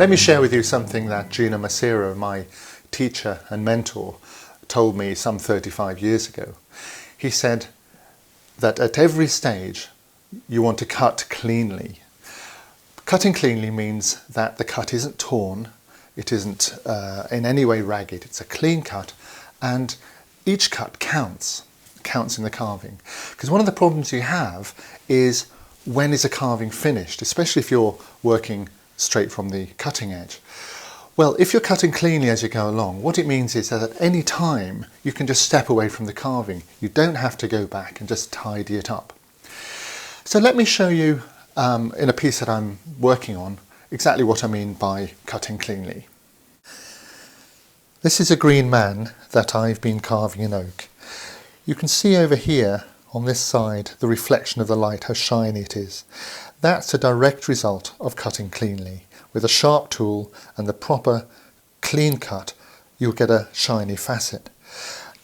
Let me share with you something that Gina Macero, my teacher and mentor, told me some 35 years ago. He said that at every stage you want to cut cleanly. Cutting cleanly means that the cut isn't torn, it isn't in any way ragged, it's a clean cut, and each cut counts in the carving. Because one of the problems you have is, when is a carving finished, especially if you're working straight from the cutting edge. Well, if you're cutting cleanly as you go along, what it means is that at any time you can just step away from the carving. You don't have to go back and just tidy it up. So let me show you in a piece that I'm working on exactly what I mean by cutting cleanly. This is a green man that I've been carving in oak. You can see over here on this side the reflection of the light, how shiny it is. That's a direct result of cutting cleanly. With a sharp tool and the proper clean cut, you'll get a shiny facet.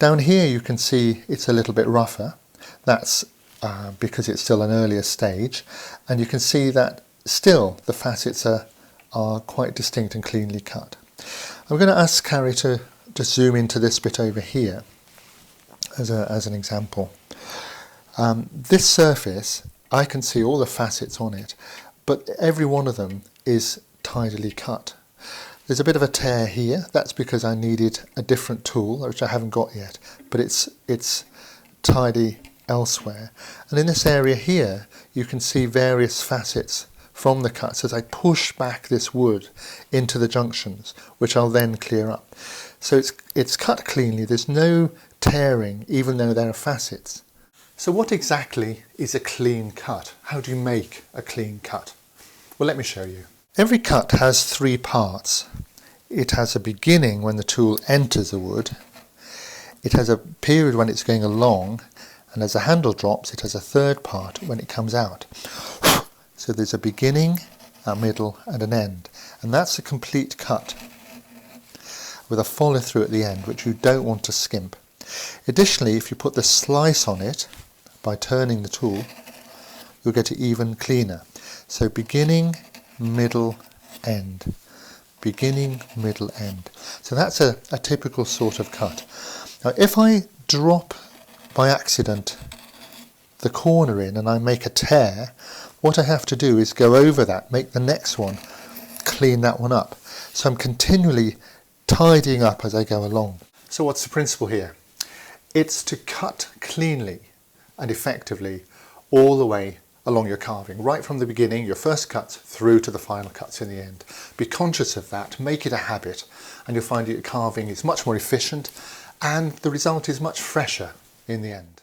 Down here you can see it's a little bit rougher. That's because it's still an earlier stage, and you can see that still the facets are quite distinct and cleanly cut. I'm going to ask Carrie to just zoom into this bit over here as an example. This surface, I can see all the facets on it, but every one of them is tidily cut. There's a bit of a tear here. That's because I needed a different tool, which I haven't got yet, but it's tidy elsewhere. And in this area here, you can see various facets from the cuts as I push back this wood into the junctions, which I'll then clear up. So it's cut cleanly. There's no tearing, even though there are facets. So what exactly is a clean cut? How do you make a clean cut? Well, let me show you. Every cut has three parts. It has a beginning when the tool enters the wood. It has a period when it's going along, and as the handle drops, it has a third part when it comes out. So there's a beginning, a middle, and an end. And that's a complete cut with a follow through at the end, which you don't want to skimp. Additionally, if you put the slice on it, by turning the tool, you'll get it even cleaner. So beginning, middle, end. Beginning, middle, end. So that's a typical sort of cut. Now if I drop by accident the corner in and I make a tear, what I have to do is go over that, make the next one, clean that one up. So I'm continually tidying up as I go along. So what's the principle here? It's to cut cleanly and effectively all the way along your carving, right from the beginning, your first cuts, through to the final cuts in the end. Be conscious of that, make it a habit, and you'll find your carving is much more efficient and the result is much fresher in the end.